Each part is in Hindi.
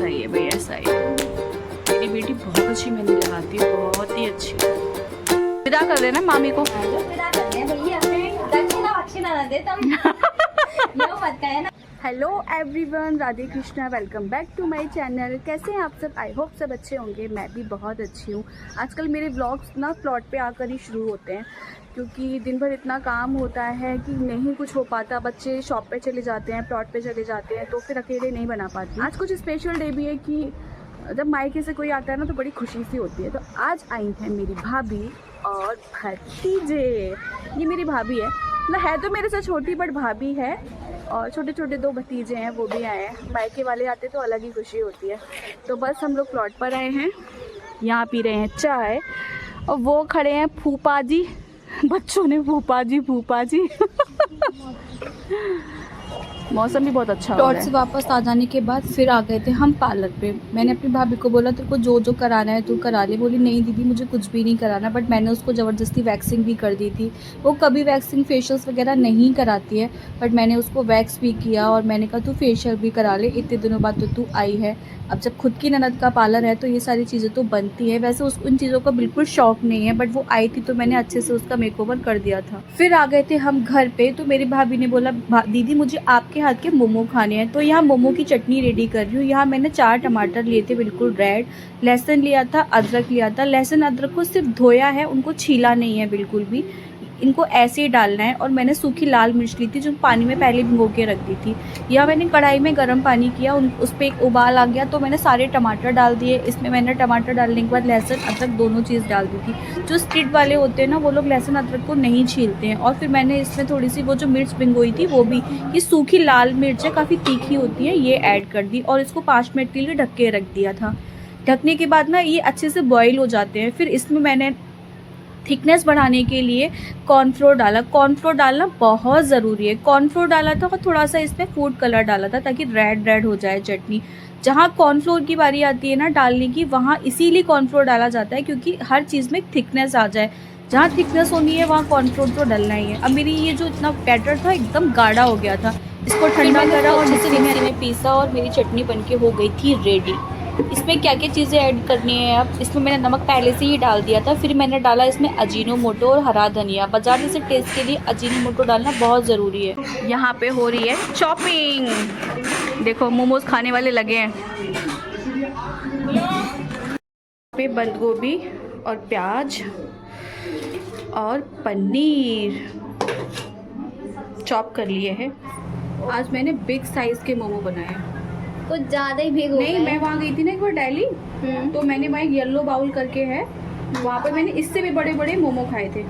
ही है भाई, ऐसा ही है। मेरी बेटी बहुत अच्छी मेहंदी लगाती है, बहुत ही अच्छी। विदा कर देना मामी को। Hello everyone, Radhe Krishna, welcome back to my channel. कैसे हैं आप सब? आई होप सब अच्छे होंगे। मैं भी बहुत अच्छी हूँ। आजकल मेरे व्लॉग्स ना प्लॉट पे आकर ही शुरू होते हैं, क्योंकि दिन भर इतना काम होता है कि नहीं कुछ हो पाता। बच्चे शॉप पे चले जाते हैं, प्लॉट पे चले जाते हैं, तो फिर अकेले नहीं बना पाती। आज कुछ स्पेशल डे भी है कि जब मायके से कोई आता है ना तो बड़ी खुशी सी होती है। तो आज आई हैं मेरी भाभी और भतीजे। ये मेरी भाभी है ना, है तो मेरे से छोटी बट भाभी है, और छोटे छोटे दो भतीजे हैं, वो भी आए हैं। मायके वाले आते तो अलग ही खुशी होती है। तो बस हम लोग प्लॉट पर आए हैं, यहाँ पी रहे हैं चाय, और वो खड़े हैं फूफा जी। बच्चों ने फूफा जी मौसम भी बहुत अच्छा हो रहा है। प्लॉट से वापस आ जाने के बाद फिर आ गए थे हम पार्लर पे। मैंने अपनी भाभी को बोला तेरे को जो जो कराना है तू करा ले। बोली नहीं दीदी मुझे कुछ भी नहीं कराना, बट मैंने उसको ज़बरदस्ती वैक्सिंग भी कर दी थी। वो कभी वैक्सिंग फेशियल्स वगैरह नहीं कराती है, बट मैंने उसको वैक्स भी किया और मैंने कहा तू फेशियल भी करा ले, इतने दिनों बाद तो तू आई है। अब जब खुद की ननद का पार्लर है तो ये सारी चीज़ें तो बनती है। वैसे उसको उन चीज़ों का बिल्कुल शौक नहीं है, बट वो आई थी तो मैंने अच्छे से उसका मेकओवर कर दिया था। फिर आ गए थे हम घर पे, तो मेरी भाभी ने बोला दीदी मुझे आपके हाथ के मोमो खाने हैं। तो यहाँ मोमो की चटनी रेडी कर रही हूँ। यहाँ मैंने 4 टमाटर लिए थे बिल्कुल रेड, लहसुन लिया था, अदरक लिया था। लहसुन अदरक को सिर्फ धोया है, उनको छीला नहीं है बिल्कुल भी, इनको ऐसे ही डालना है। और मैंने सूखी लाल मिर्च ली थी जो पानी में पहले भिगो के रख दी थी। यह मैंने कढ़ाई में गर्म पानी किया, उस पर एक उबाल आ गया तो मैंने सारे टमाटर डाल दिए। इसमें मैंने टमाटर डालने के बाद लहसुन अदरक दोनों चीज़ डाल दी थी। जो स्ट्रीट वाले होते हैं ना वो लोग लहसुन अदरक को नहीं छीलते हैं। और फिर मैंने इसमें थोड़ी सी वो जो मिर्च भिगोई थी वो भी, ये सूखी लाल मिर्च है, काफ़ी तीखी होती है, ये ऐड कर दी और इसको 5 मिनट के लिए ढक के रख दिया था। ढकने के बाद ना ये अच्छे से बॉईल हो जाते हैं। फिर इसमें मैंने थिकनेस बढ़ाने के लिए कॉर्नफ्लोर डाला। कॉर्नफ्लोर डालना बहुत ज़रूरी है। कॉर्नफ्लोर डाला था और थोड़ा सा इसमें फूड कलर डाला था ताकि रेड रेड हो जाए चटनी। जहाँ कॉर्नफ्लोर की बारी आती है ना डालने की, वहाँ इसीलिए कॉर्नफ्लोर डाला जाता है क्योंकि हर चीज़ में थिकनेस आ जाए। जहाँ थिकनेस होनी है वहाँ कॉर्नफ्लोर तो डलना ही है। अब मेरी ये जो इतना बैटर था एकदम गाढ़ा हो गया था, इसको ठंडा करा और मिक्सी में पीसा और मेरी चटनी बनके हो गई थी रेडी। इसमें क्या क्या चीज़ें ऐड करनी है अब, इसमें मैंने नमक पहले से ही डाल दिया था। फिर मैंने डाला इसमें अजीनोमोटो और हरा धनिया। बाजार जैसे टेस्ट के लिए अजीनोमोटो डालना बहुत ज़रूरी है। यहाँ पे हो रही है चॉपिंग। देखो मोमोज खाने वाले लगे हैं। पे बंद गोभी और प्याज और पनीर चॉप कर लिए हैं। आज मैंने बिग साइज के मोमो बनाए। कुछ ज़्यादा ही भीग हो नहीं, मैं वहाँ गई थी ना एक बार दिल्ली, तो मैंने वहाँ येलो बाउल करके है, वहाँ पर मैंने इससे भी बड़े बड़े मोमो खाए थे।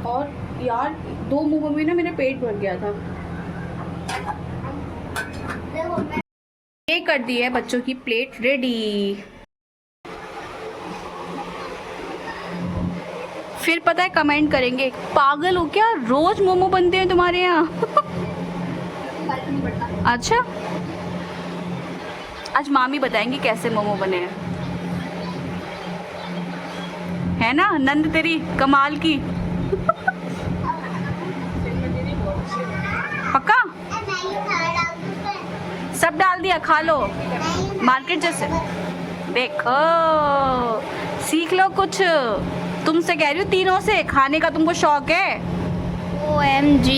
और यार 2 मोमो में ना मेरा पेट भर गया था। ये कर दी है बच्चों की प्लेट रेडी। फिर पता है कमेंट करेंगे पागल हो क्या, रोज मोमो बनते हैं तुम्हारे यहाँ। अच्छा, आज मामी बताएंगी कैसे मोमो बने हैं, है ना नंद तेरी कमाल की। पक्का सब डाल दिया, खा लो मार्केट जैसे। देखो सीख लो कुछ, तुमसे कह रही हूँ तीनों से, खाने का तुमको शौक है। OMG,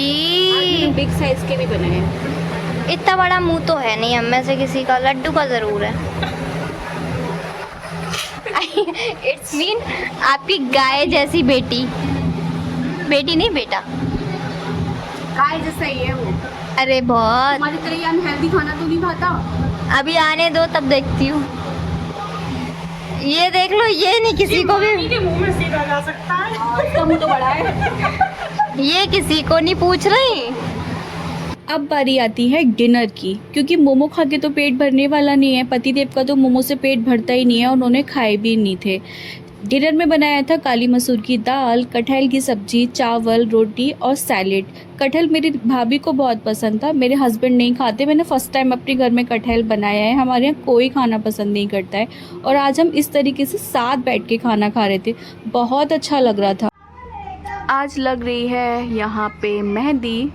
बिग साइज के भी बने हैं। इतना बड़ा मुंह तो है नहीं हम में से किसी का, लड्डू का ज़रूर है। इट्स मीन आपकी गाय जैसी बेटी, बेटी नहीं बेटा, गाय जैसा ही है वो। अरे बहुत। हमारी तरह अनहेल्दी खाना तो नहीं खाता। अभी आने दो तब देखती हूँ। ये देख लो, ये नहीं किसी को भी मुंह में सीधा जा सकता है। इसका मुंह तो बड़ा है। ये किसी को नहीं पूछ रही। अब बारी आती है डिनर की, क्योंकि मोमो खा के तो पेट भरने वाला नहीं है। पतिदेव का तो मोमो से पेट भरता ही नहीं है, उन्होंने खाए भी नहीं थे। डिनर में बनाया था काली मसूर की दाल, कटहल की सब्जी, चावल, रोटी और सैलेड। कटहल मेरी भाभी को बहुत पसंद था, मेरे हस्बैंड नहीं खाते। मैंने फ़र्स्ट टाइम अपने घर में कटहल बनाया है, हमारे यहाँ कोई खाना पसंद नहीं करता है। और आज हम इस तरीके से साथ बैठ के खाना खा रहे थे, बहुत अच्छा लग रहा था। आज लग रही है यहाँ पे मेहंदी,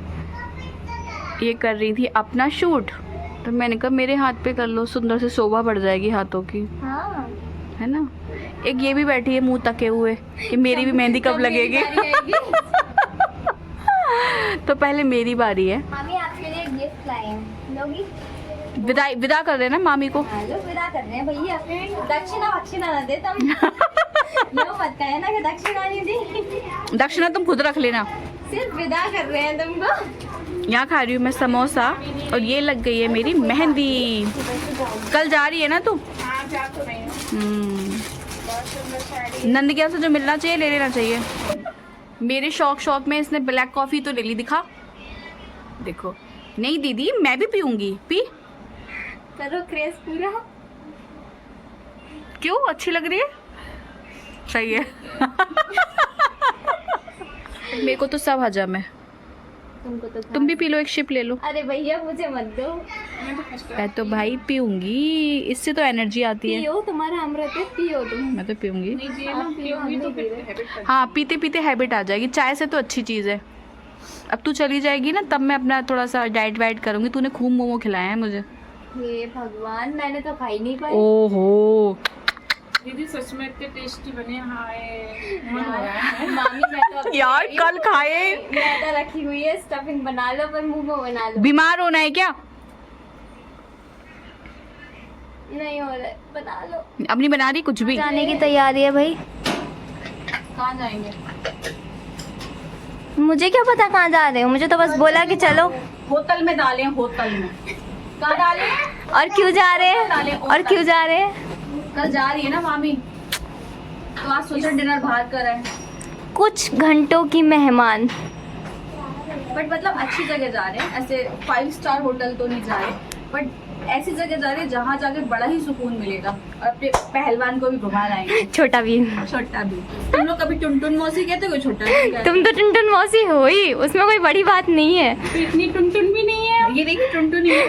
ये कर रही थी अपना शूट, तो मैंने कहा मेरे हाथ पे कर लो, सुंदर से शोभा बढ़ जाएगी हाथों की, हाँ है ना। एक ये भी बैठी है मुंह तके हुए कि मेरी भी मेहंदी कब लगेगी। तो पहले मेरी बारी है। मामी आपके लिए गिफ्ट लाए हैं, लोगी? विदा कर रहे ना मामी को। हाँ, लोग विदा कर रहे हैं भैया। दक्षिणा ना दे तुम। यो मत कहे ना कि दक्षिणा नहीं दी। दक्षिणा तुम खुद रख लेना। सिर्फ विदा कर रहे हैं तुमको। यहाँ खा रही हूँ मैं समोसा और ये लग गई है मेरी मेहंदी। कल जा रही है ना तू? नंदगिया से जो मिलना चाहिए ले लेना चाहिए। मेरे शौक में इसने ब्लैक कॉफी तो ले ली, दिखा देखो। नहीं दीदी मैं भी पीऊंगी, पी करो क्रेज पूरा। क्यों, अच्छी लग रही है? सही है। मेरे को तो सब हजम है। तुमको तो तुम भी पी लो, एक शिप ले लो। अरे भैया मुझे मत दो। मैं तो भाई पीऊंगी, इससे तो एनर्जी आती है। पियो, तुम्हारा अमृत है, पियो तुम। मैं तो पीऊंगी। तो हाँ पीते पीते हैबिट आ जाएगी। चाय से तो अच्छी चीज़ है। अब तू चली जाएगी ना तब मैं अपना थोड़ा सा डाइट वाइट करूंगी। तूने खूब मोमो खिलाया है मुझे। हे भगवान, मैंने तो खाई नहीं पाई। ओहो दीदी सच में इतने टेस्टी बने। मामी मैं तो यार कल खाए। मैदा रखी हुई है, स्टफिंग बना लो पर मोमो बना लो। बीमार होना है क्या? नहीं हो रहा है, बना लो। अब नहीं बना रही कुछ भी। जाने की तैयारी है भाई। कहाँ जाएंगे? मुझे क्या पता कहाँ जा रहे हो, मुझे तो बस बोला कि चलो। होटल में डालें, होटल में। कहाँ डालें? और क्यों जा रहे हैं? और क्यों जा रहे हैं? कल जा रही है ना मामी, तो आज सोचा डिनर बाहर करें। कुछ घंटों की मेहमान। बट मतलब अच्छी जगह जा रहे हैं, ऐसे 5 स्टार होटल तो नहीं जा रहे, बट ऐसी जगह जा रहे हैं जहाँ जाके बड़ा ही सुकून मिलेगा और अपने पहलवान को भी घुमा लाएंगे। छोटा भी। छोटा भी। तुम लोग कभी टुनटुन मौसी कहते हो? छोटा भी कहते हो? तुम तो टुनटुन मौसी हो ही, उसमें कोई बड़ी बात नहीं है। इतनी टुनटुन भी नहीं है। ये देखिए टुनटुन ही है।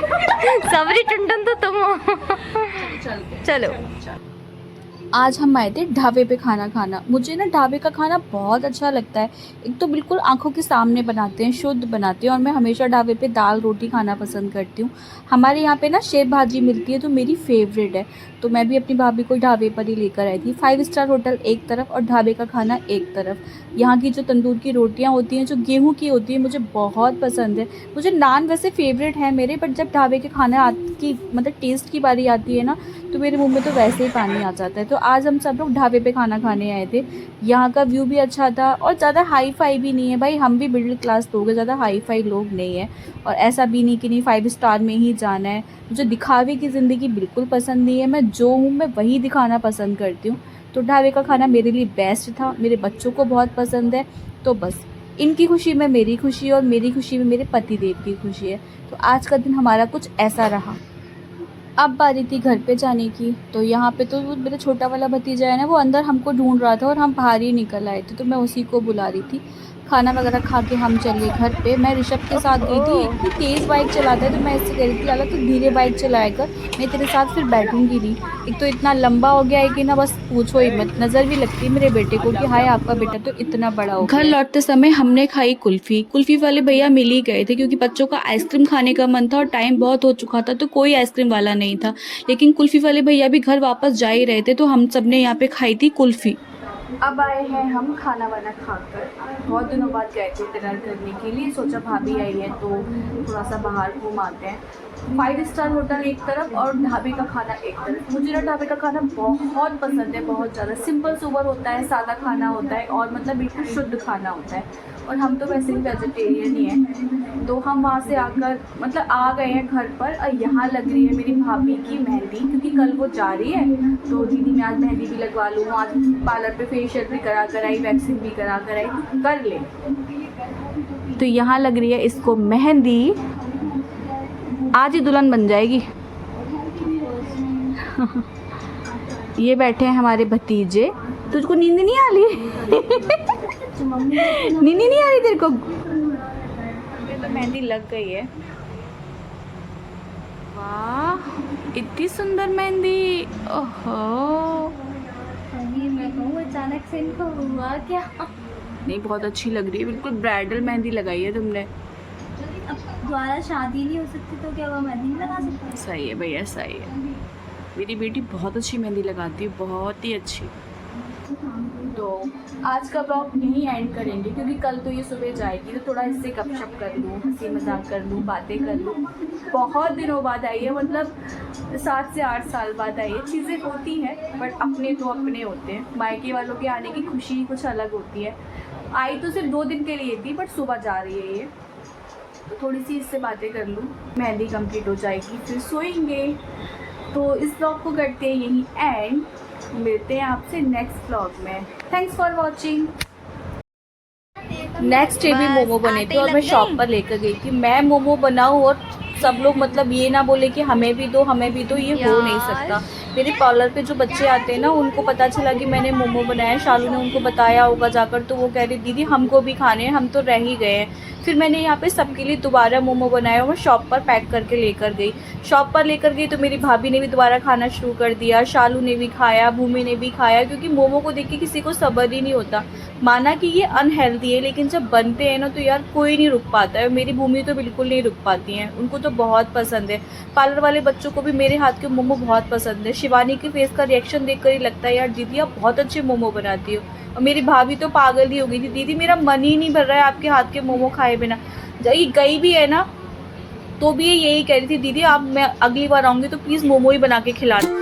सबरी टुनटुन तो तुम हो। चलो। आज हम आए थे ढाबे पे खाना खाना। मुझे ना ढाबे का खाना बहुत अच्छा लगता है। एक तो बिल्कुल आंखों के सामने बनाते हैं, शुद्ध बनाते हैं, और मैं हमेशा ढाबे पे दाल रोटी खाना पसंद करती हूँ। हमारे यहाँ पे ना शेव भाजी मिलती है तो मेरी फेवरेट है, तो मैं भी अपनी भाभी को ढाबे पर ही लेकर आई थी। 5 स्टार होटल एक तरफ और ढाबे का खाना एक तरफ। यहाँ की जो तंदूर की रोटियाँ होती हैं जो गेहूँ की होती है मुझे बहुत पसंद है। मुझे नान वैसे फेवरेट है मेरे, बट जब ढाबे के खाना की मतलब टेस्ट की बारी आती है ना तो मेरे मुंह में तो वैसे ही पानी आ जाता है। तो आज हम सब लोग ढाबे पे खाना खाने आए थे। यहाँ का व्यू भी अच्छा था और ज़्यादा हाई फाई भी नहीं है भाई, हम भी मिडिल क्लास लोग हैं, ज़्यादा हाई फाई लोग नहीं है। और ऐसा भी नहीं कि नहीं 5 स्टार में ही जाना है। मुझे दिखावे की ज़िंदगी बिल्कुल पसंद नहीं है। मैं जो हूँ मैं वही दिखाना पसंद करती हूँ। तो ढाबे का खाना मेरे लिए बेस्ट था, मेरे बच्चों को बहुत पसंद है। तो बस इनकी खुशी में मेरी खुशी और मेरी खुशी में मेरे पति देव की खुशी है। तो आज का दिन हमारा कुछ ऐसा रहा। अब बारी थी घर पे जाने की। तो यहाँ पे तो मेरा छोटा वाला भतीजा है ना, वो अंदर हमको ढूंढ रहा था और हम बाहर ही निकल आए थे, तो मैं उसी को बुला रही थी। खाना वगैरह खा के हम चले घर पे। मैं ऋषभ के साथ गई थी। इतनी तेज़ बाइक चलाता है तो मैं इससे कह रही थी अला तो धीरे बाइक चलाया कर, मैं तेरे साथ फिर बैठूंगी नहीं। एक तो इतना लंबा हो गया है कि ना बस पूछो ही मत। नज़र भी लगती है मेरे बेटे को कि हाय आपका बेटा तो इतना बड़ा हो गया। घर लौटते समय हमने खाई कुल्फ़ी। कुल्फ़ी वाले भैया मिल ही गए थे क्योंकि बच्चों का आइसक्रीम खाने का मन था और टाइम बहुत हो चुका था, तो कोई आइसक्रीम वाला नहीं था। लेकिन कुल्फ़ी वाले भैया भी घर वापस जा ही रहे थे, तो हम सब ने यहाँ पे खाई थी कुल्फ़ी। अब आए हैं हम खाना वाना खाकर। बहुत दिनों बाद गए थे डिनर करने के लिए, सोचा भाभी आई है तो थोड़ा सा बाहर घूम आते हैं। 5 स्टार होटल एक तरफ और ढाबे का खाना एक तरफ। मुझे ना ढाबे का खाना बहुत पसंद है, बहुत ज़्यादा। सिंपल सोबर होता है, सादा खाना होता है और मतलब बिल्कुल शुद्ध खाना होता है। और हम तो वैसे ही वेजिटेरियन ही हैं, तो हम वहाँ से आकर मतलब आ गए हैं घर पर। और यहाँ लग रही है मेरी भाभी की मेहंदी, क्योंकि कल वो जा रही है तो दीदी मैं आज मेहंदी भी लगवा लूँ। आज पार्लर पे फेशियल भी करा कर आई, वैक्सिंग भी करा कर आई, तो कर ले। तो यहाँ लग रही है इसको मेहंदी, आज ही दुल्हन बन जाएगी। ये बैठे हैं हमारे भतीजे। तुझको नींद नहीं आ रही? नींद नहीं आ रही तेरे को? तो मेहंदी लग गई है। वाह इतनी सुंदर मेहंदी। ओहो मैं कहूँ अचानक से इनको हुआ क्या? नहीं बहुत अच्छी लग रही है, बिल्कुल ब्राइडल मेहंदी लगाई है तुमने। दोबारा शादी नहीं हो सकती तो क्या वो मेहंदी नहीं लगा सकता? सही है भैया, सही है। मेरी बेटी बहुत अच्छी मेहंदी लगाती है, बहुत ही अच्छी। तो आज का ब्लॉग यहीं एंड करेंगे क्योंकि कल तो ये सुबह जाएगी, तो थोड़ा इससे गपशप कर लूँ, हंसी मजाक कर लूँ, बातें कर लूँ। बहुत दिनों बाद आई है, मतलब 7 से 8 साल बाद आई है। चीज़ें होती हैं बट अपने तो अपने होते हैं। मायके वालों के आने की खुशी कुछ अलग होती है। आई तो सिर्फ 2 दिन के लिए थी बट सुबह जा रही है ये, तो थोड़ी सी इससे बातें कर लूँ, मेहंदी कंप्लीट हो जाएगी, फिर सोएंगे। तो इस ब्लॉग को करते हैं यहीं एंड, मिलते हैं आपसे नेक्स्ट ब्लॉग में। Thanks for watching. Next day भी मोमो बने थे और मैं शॉप पर लेकर गई थी। मैं मोमो बनाऊँ और सब लोग मतलब ये ना बोले कि हमें भी दो, हमें भी दो, ये हो नहीं सकता। मेरे पार्लर पे जो बच्चे आते हैं ना, उनको पता चला कि मैंने मोमो बनाया, शालू ने उनको बताया होगा जाकर, तो वो कह रही दीदी हमको भी खाने हैं, हम तो रह ही गए हैं। फिर मैंने यहाँ पे सबके लिए दोबारा मोमो बनाया और शॉप पर पैक करके लेकर गई। शॉप पर लेकर गई तो मेरी भाभी ने भी दोबारा खाना शुरू कर दिया, शालू ने भी खाया, भूमि ने भी खाया, क्योंकि मोमो को देख के किसी को सब्र ही नहीं होता। माना कि ये अनहेल्दी है, लेकिन जब बनते हैं ना तो यार कोई नहीं रुक पाता है। मेरी भूमि तो बिल्कुल नहीं रुक पाती हैं, उनको तो बहुत पसंद है। पार्लर वाले बच्चों को भी मेरे हाथ के मोमो बहुत पसंद है। शिवानी के फेस का रिएक्शन देखकर ही लगता है यार दीदी आप बहुत अच्छे मोमो बनाती हो। और मेरी भाभी तो पागल ही हो गई थी, दीदी मेरा मन ही नहीं भर रहा है आपके हाथ के मोमो खाए बिना। जब गई भी है ना तो भी ये यही कह रही थी, दीदी आप मैं अगली बार आऊँगी तो प्लीज़ मोमो ही बना के खिलाना।